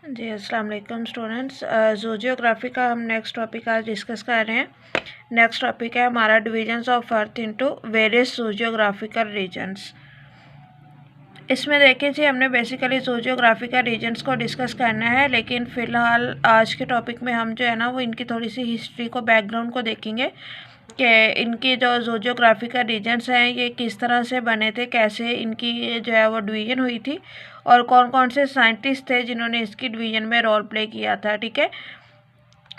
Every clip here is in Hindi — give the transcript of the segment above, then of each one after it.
जी अस्सलाम वालेकुम स्टूडेंट्स। ज़ूजियोग्राफी का हम नेक्स्ट टॉपिक आज डिस्कस कर रहे हैं। नेक्स्ट टॉपिक है हमारा divisions of earth into various zoogeographical regions. इसमें देखिए जी, हमने बेसिकली ज़ूजियोग्राफिकल रीजन्स को डिस्कस करना है, लेकिन फ़िलहाल आज के टॉपिक में हम जो है ना वो इनकी थोड़ी सी हिस्ट्री को, बैकग्राउंड को देखेंगे कि इनकी जो ज़ूजियोग्राफिकल रीजन्स हैं ये किस तरह से बने थे, कैसे इनकी जो है वो डिवीज़न हुई थी और कौन कौन से साइंटिस्ट थे जिन्होंने इसकी डिवीज़न में रोल प्ले किया था। ठीक है,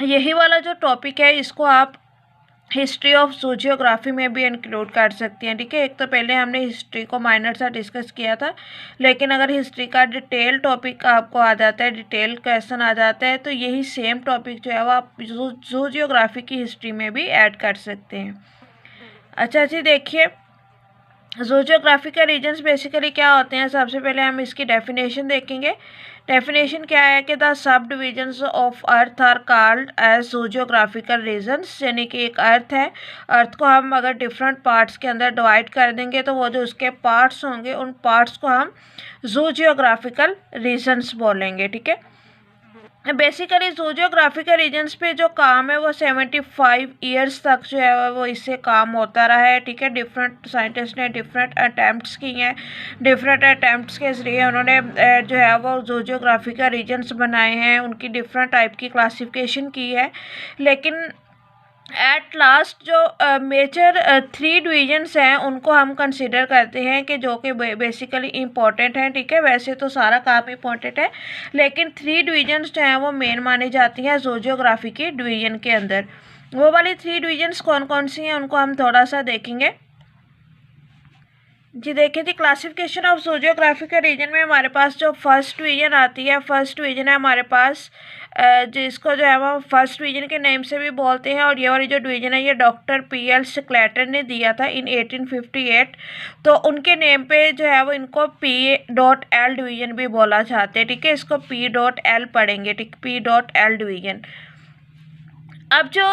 यही वाला जो टॉपिक है इसको आप हिस्ट्री ऑफ ज़ूजियोग्राफी में भी इंक्लूड कर सकती हैं। ठीक है, एक तो पहले हमने हिस्ट्री को माइनर सा डिस्कस किया था, लेकिन अगर हिस्ट्री का डिटेल टॉपिक आपको आ जाता है, डिटेल क्वेश्चन आ जाता है, तो यही सेम टॉपिक जो है वो आप ज़ूजियोग्राफी की हिस्ट्री में भी ऐड कर सकते हैं। अच्छा जी, देखिए ज़ूजियोग्राफिकल रीजन्स बेसिकली क्या होते हैं। सबसे पहले हम इसकी डेफिनेशन देखेंगे। डेफिनेशन क्या है कि the sub divisions of earth are called as zoogeographical regions, यानी कि एक अर्थ है, अर्थ को हम अगर डिफरेंट पार्ट्स के अंदर डिवाइड कर देंगे तो वो जो उसके पार्ट्स होंगे उन पार्ट्स को हम ज़ूजियोग्राफिकल रीजन्स बोलेंगे। ठीक है, बेसिकली ज़ूजियोग्राफिकल रीजन्स पे जो काम है वो 75 ईयर्स तक जो है वो इससे काम होता रहा है। ठीक है, डिफरेंट साइंटिस्ट ने डिफरेंट अटैम्प्ट्स किए हैं, डिफरेंट अटैम्प्ट्स के ज़रिए उन्होंने जो है वो ज़ूजियोग्राफिकल रीजन्स बनाए हैं, उनकी डिफरेंट टाइप की क्लासिफिकेशन की है, लेकिन एट लास्ट जो मेजर 3 डिवीजन्स हैं उनको हम कंसिडर करते हैं कि जो कि बेसिकली इम्पॉर्टेंट हैं। ठीक है, वैसे तो सारा काम इम्पॉर्टेंट है, लेकिन 3 डिवीजन्स जो हैं वो मेन मानी जाती हैं ज़ूजियोग्राफी की डिवीजन के अंदर। वो वाली 3 डिवीजन्स कौन कौन सी हैं उनको हम थोड़ा सा देखेंगे। जी देखिए जी, क्लासिफिकेशन ऑफ ज़ूजियोग्राफिकल रीजन में हमारे पास जो फर्स्ट डिवीजन आती है, फर्स्ट डिवीजन है हमारे पास जिसको जो है वो फर्स्ट डिवीजन के नेम से भी बोलते हैं, और ये वाली जो डिवीजन है ये डॉक्टर पी.एल. स्क्लेटर ने दिया था इन 1858। तो उनके नेम पे जो है वो इनको P.L. डिवीजन भी बोला जाते हैं। ठीक है, इसको P.L. पढ़ेंगे। ठीक, P.L. डिवीजन। अब जो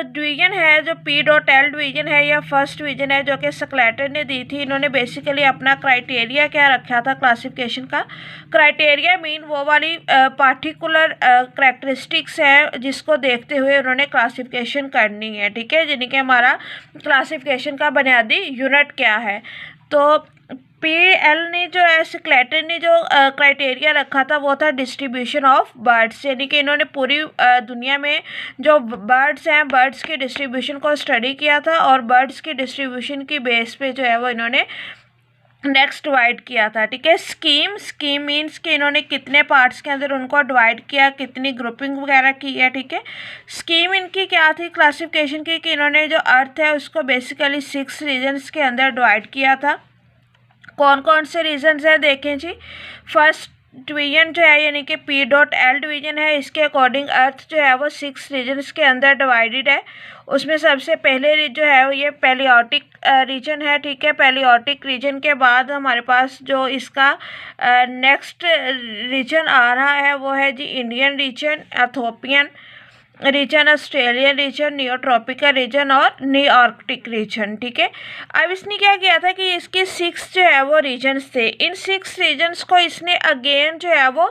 डिवीजन है, जो P.L. डिवीजन है या फर्स्ट डिवीजन है जो कि स्क्लेटर ने दी थी, इन्होंने बेसिकली अपना क्राइटेरिया क्या रखा था क्लासिफिकेशन का। क्राइटेरिया मीन वो वाली पार्टिकुलर करेक्टरिस्टिक्स है जिसको देखते हुए उन्होंने क्लासिफिकेशन करनी है। ठीक है, यानी कि हमारा क्लासिफिकेशन का बुनियादी यूनिट क्या है। तो P.L. ने जो है, स्क्लेटर ने जो क्राइटेरिया रखा था वो था डिस्ट्रीब्यूशन ऑफ बर्ड्स, यानी कि इन्होंने पूरी दुनिया में जो बर्ड्स हैं, बर्ड्स की डिस्ट्रीब्यूशन को स्टडी किया था, और बर्ड्स की डिस्ट्रीब्यूशन की बेस पे जो है वो इन्होंने नेक्स्ट डिवाइड किया था। ठीक है, स्कीम मीन्स कि इन्होंने कितने पार्ट्स के अंदर उनको डिवाइड किया, कितनी ग्रुपिंग वगैरह की है। ठीक है, स्कीम इनकी क्या थी क्लासिफिकेशन की, कि इन्होंने जो अर्थ है उसको बेसिकली 6 रीजन्स के अंदर डिवाइड किया था। कौन कौन से रीजन्स हैं देखें जी। फर्स्ट डिवीजन जो है यानी कि P.L. डिवीजन है, इसके अकॉर्डिंग अर्थ जो है वो 6 रीजन्स के अंदर डिवाइडेड है। उसमें सबसे पहले जो है ये पैलियोटिक रीजन है। ठीक है, पैलियोटिक रीजन के बाद हमारे पास जो इसका नेक्स्ट रीजन आ रहा है वो है जी Indian region, Ethiopian region, Australian region, neo tropical region और नी आर्कटिक रीजन। ठीक है, अब इसने क्या किया था कि इसके 6 जो है वो रीजन्स थे, इन 6 रीजन्स को इसने अगेन जो है वो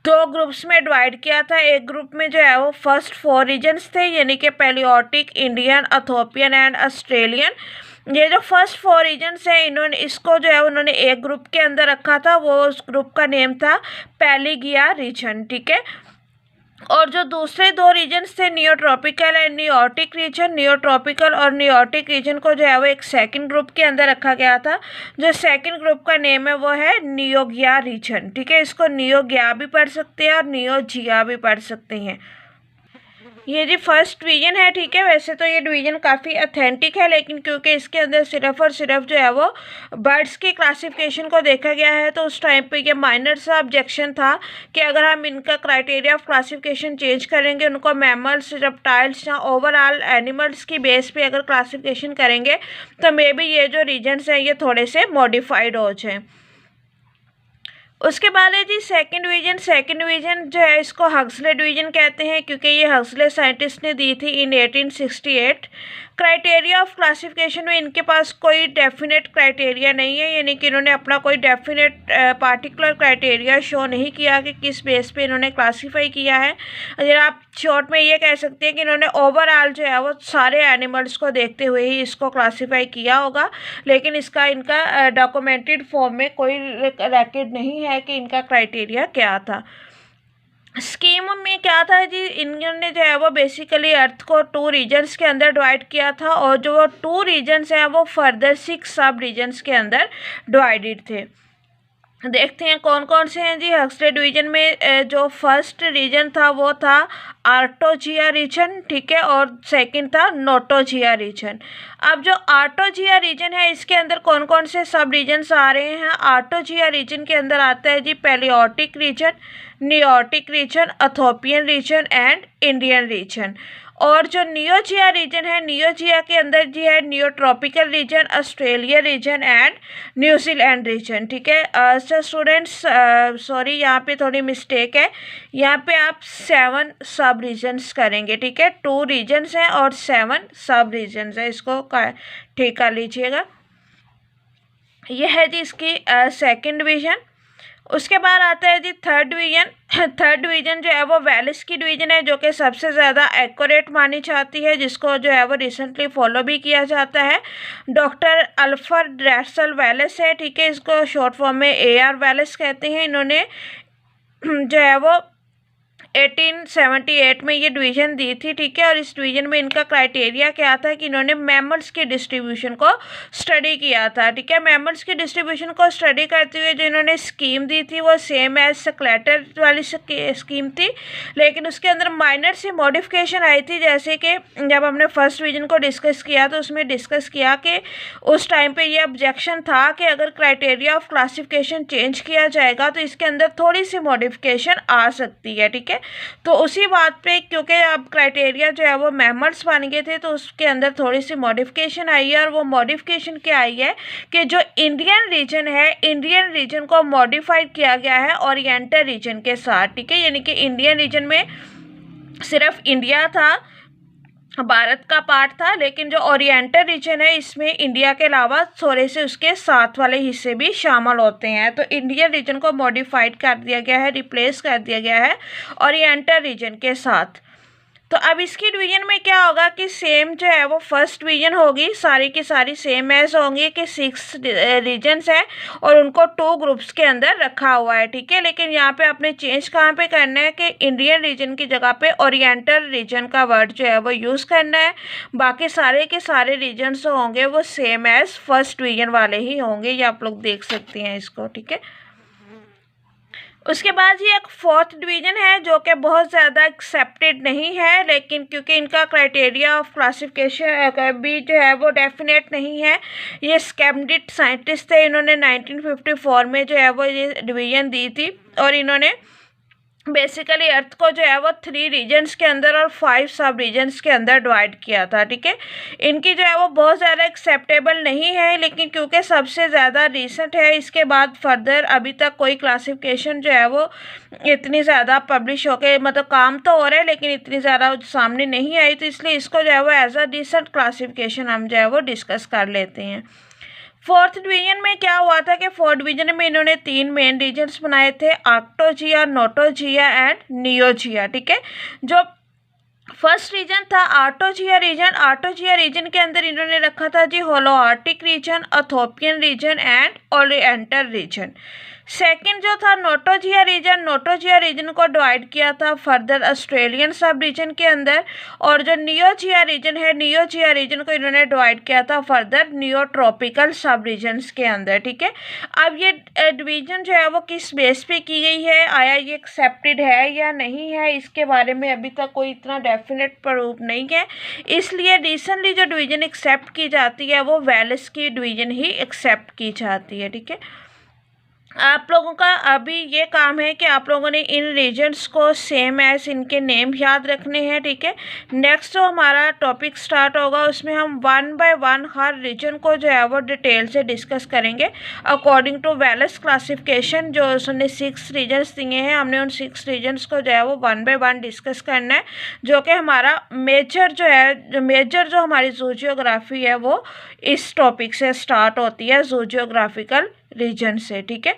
2 ग्रुप्स में डिवाइड किया था। एक ग्रुप में जो है वो फर्स्ट 4 रीजन्स थे, यानी कि पैलियोटिक, इंडियन, इथोपियन एंड ऑस्ट्रेलियन। ये जो फर्स्ट 4 रीजन्स हैं इन्होंने इसको जो है उन्होंने एक ग्रुप के अंदर रखा था, वो उस ग्रुप का नेम था पैलिगिया रीजन। ठीक है, और जो दूसरे 2 रीजन्स थे नियोट्रॉपिकल एंड नियोटिक रीजन, नियोट्रॉपिकल और नियोटिक रीजन को जो है वो एक सेकंड ग्रुप के अंदर रखा गया था। जो सेकंड ग्रुप का नेम है वो है नियोगिया रीजन। ठीक है, इसको नियोगिया भी पढ़ सकते हैं और नियोजिया भी पढ़ सकते हैं। ये जी फर्स्ट डिवीजन है। ठीक है, वैसे तो ये डिवीजन काफ़ी अथेंटिक है, लेकिन क्योंकि इसके अंदर सिर्फ और सिर्फ जो है वो बर्ड्स की क्लासिफिकेशन को देखा गया है, तो उस टाइम पे ये माइनर सा ऑब्जेक्शन था कि अगर हम इनका क्राइटेरिया ऑफ क्लासिफिकेशन चेंज करेंगे, उनको मैमल्स, रेप्टाइल्स या ओवरऑल एनिमल्स की बेस पे अगर क्लासिफिकेशन करेंगे, तो मे बी ये जो रीजन्स हैं ये थोड़े से मॉडिफाइड हो जाएँ। उसके बाद है जी सेकंड डिवीजन। सेकंड डिवीजन जो है इसको हक्सले डिवीजन कहते हैं, क्योंकि ये हक्सले साइंटिस्ट ने दी थी इन 1868। क्राइटेरिया ऑफ क्लासिफिकेशन में इनके पास कोई डेफिनेट क्राइटेरिया नहीं है, यानी कि इन्होंने अपना कोई डेफिनेट पार्टिकुलर क्राइटेरिया शो नहीं किया कि किस बेस पे इन्होंने क्लासीफाई किया है। अगर आप शॉर्ट में ये कह सकते हैं कि इन्होंने ओवरऑल जो है वो सारे एनिमल्स को देखते हुए ही इसको क्लासीफाई किया होगा, लेकिन इसका इनका डॉक्यूमेंटेड फॉर्म में कोई रिकॉर्ड नहीं है कि इनका क्राइटेरिया क्या था। स्कीम में क्या था जी, इन्होंने जो है वो बेसिकली अर्थ को 2 रीजन्स के अंदर डिवाइड किया था, और जो 2 रीजन्स हैं वो फर्दर 6 सब रीजन्स के अंदर डिवाइडेड थे। देखते हैं कौन कौन से हैं जी। हक्सले डिवीजन में जो फर्स्ट रीजन था वो था आर्टोजिया रीजन, ठीक है, और सेकंड था नोटोजिया रीजन। अब जो आर्टोजिया रीजन है इसके अंदर कौन कौन से सब रीजन्स आ रहे हैं। आर्टोजिया रीजन के अंदर आता है जी palaearctic region, nearctic region, Ethiopian region and Indian region. और जो नियोजिया रीजन है, नियोजिया के अंदर जी है neotropical region, Australia region and New Zealand region, ठीक है। सो स्टूडेंट्स सॉरी यहाँ पे थोड़ी मिस्टेक है, यहाँ पे आप 7 सब रीजन्स करेंगे, ठीक है। 2 रीजन्स हैं और 7 सब रीजन्स है, इसको ठीक कर लीजिएगा। यह है जी इसकी सेकंड डिवीजन। उसके बाद आता है जी थर्ड डिवीजन। थर्ड डिवीजन जो है वो वेलिस की डिवीजन है, जो कि सबसे ज़्यादा एक्यूरेट मानी जाती है, जिसको जो है वो रिसेंटली फॉलो भी किया जाता है। डॉक्टर अल्फ्रेड रसेल वेलिस है, ठीक है, इसको शॉर्ट फॉर्म में AR वेलिस कहते हैं। इन्होंने जो है वो 1878 में ये डिवीज़न दी थी, ठीक है। और इस डिवीज़न में इनका क्राइटेरिया क्या था कि इन्होंने मैमल्स की डिस्ट्रीब्यूशन को स्टडी किया था, ठीक है। मैमल्स की डिस्ट्रीब्यूशन को स्टडी करते हुए जो इन्होंने स्कीम दी थी वो सेम एज स्क्लेटर वाली स्कीम थी, लेकिन उसके अंदर माइनर सी मॉडिफिकेशन आई थी। जैसे कि जब हमने फर्स्ट डिवीज़न को डिस्कस किया तो उसमें डिस्कस किया कि उस टाइम पर ये ऑब्जेक्शन था कि अगर क्राइटेरिया ऑफ क्लासिफिकेशन चेंज किया जाएगा तो इसके अंदर थोड़ी सी मॉडिफिकेशन आ सकती है, ठीक है। तो उसी बात पे, क्योंकि अब क्राइटेरिया जो है वो मैमल्स बन गए थे, तो उसके अंदर थोड़ी सी मॉडिफिकेशन आई है। और वो मॉडिफिकेशन क्या आई है कि जो इंडियन रीजन है, इंडियन रीजन को मॉडिफाइड किया गया है ओरिएंटल रीजन के साथ, ठीक है। यानी कि इंडियन रीजन में सिर्फ इंडिया था, भारत का पार्ट था, लेकिन जो ओरिएंटल रीजन है इसमें इंडिया के अलावा थोड़े से उसके साथ वाले हिस्से भी शामिल होते हैं। तो इंडियन रीजन को मॉडिफाइड कर दिया गया है, रिप्लेस कर दिया गया है ओरिएंटल रीजन के साथ। तो अब इसकी डिवीजन में क्या होगा कि सेम जो है वो फर्स्ट डिवीजन होगी, सारी की सारी सेम एज होंगी कि 6 रीजन्स हैं और उनको 2 ग्रुप्स के अंदर रखा हुआ है, ठीक है। लेकिन यहाँ पे आपने चेंज कहाँ पे करना है कि इंडियन रीजन की जगह पे ओरिएंटल रीजन का वर्ड जो है वो यूज़ करना है। बाकी सारे के सारे रीजन्स होंगे वो सेम एज फर्स्ट डिवीजन वाले ही होंगे, ये आप लोग देख सकते हैं इसको, ठीक है। उसके बाद ये एक फोर्थ डिवीजन है जो कि बहुत ज़्यादा एक्सेप्टेड नहीं है, लेकिन क्योंकि इनका क्राइटेरिया ऑफ क्लासिफिकेशन भी जो है वो डेफिनेट नहीं है। ये स्कैमडिट साइंटिस्ट थे, इन्होंने 1954 में जो है वो ये डिवीजन दी थी, और इन्होंने बेसिकली अर्थ को जो है वो 3 रीजन्स के अंदर और 5 सब रीजन्स के अंदर डिवाइड किया था, ठीक है। इनकी जो है वो बहुत ज़्यादा एक्सेप्टेबल नहीं है, लेकिन क्योंकि सबसे ज़्यादा रिसेंट है, इसके बाद फर्दर अभी तक कोई क्लासिफिकेशन जो है वो इतनी ज़्यादा पब्लिश होके, मतलब काम तो हो रहा है लेकिन इतनी ज़्यादा सामने नहीं आई, तो इसलिए इसको जो है वो एज अ रिसेंट क्लासिफिकेशन हम जो है वो डिस्कस कर लेते हैं। फोर्थ डिवीजन में क्या हुआ था कि फोर्थ डिवीजन में इन्होंने 3 मेन रीजन्स बनाए थे, आर्क्टोजिया, नोटोजिया एंड नियोजिया, ठीक है। जो फर्स्ट रीजन था आर्टोजिया रीजन, आर्टोजिया रीजन के अंदर इन्होंने रखा था जी holarctic region, Ethiopian region and oriental region. Second जो था नोटोजिया रीजन, नोटोजिया रीजन को डिवाइड किया था फर्दर ऑस्ट्रेलियन सब रीजन के अंदर, और जो नियोजिया रीजन है, नियोजिया रीजन को इन्होंने डिवाइड किया था फर्दर नियोट्रॉपिकल सब रीजन्स के अंदर, ठीक है। अब ये डिवीजन जो है वो किस बेस पे की गई है, आया ये एक्सेप्टेड है या नहीं है, इसके बारे में अभी तक कोई इतना डेफिनेट प्रूफ नहीं है, इसलिए रिसेंटली जो डिवीजन एक्सेप्ट की जाती है वो वेलिस की डिवीजन ही एक्सेप्ट की जाती है, ठीक है। आप लोगों का अभी ये काम है कि आप लोगों ने इन रीजन्स को सेम एज इनके नेम याद रखने हैं, ठीक है। नेक्स्ट जो हमारा टॉपिक स्टार्ट होगा उसमें हम 1 बाय 1 हर रीजन को जो है वो डिटेल से डिस्कस करेंगे अकॉर्डिंग टू वेलस क्लासिफिकेशन। जो उसने 6 रीजन्स दिए हैं, हमने उन 6 रीजन्स को जो है वो 1 बाय 1 डिस्कस करना है, जो कि हमारा मेजर जो हमारी ज़ूजियोग्राफी है वो इस टॉपिक से स्टार्ट होती है, ज़ूजियोग्राफिकल रीजन से, ठीक है।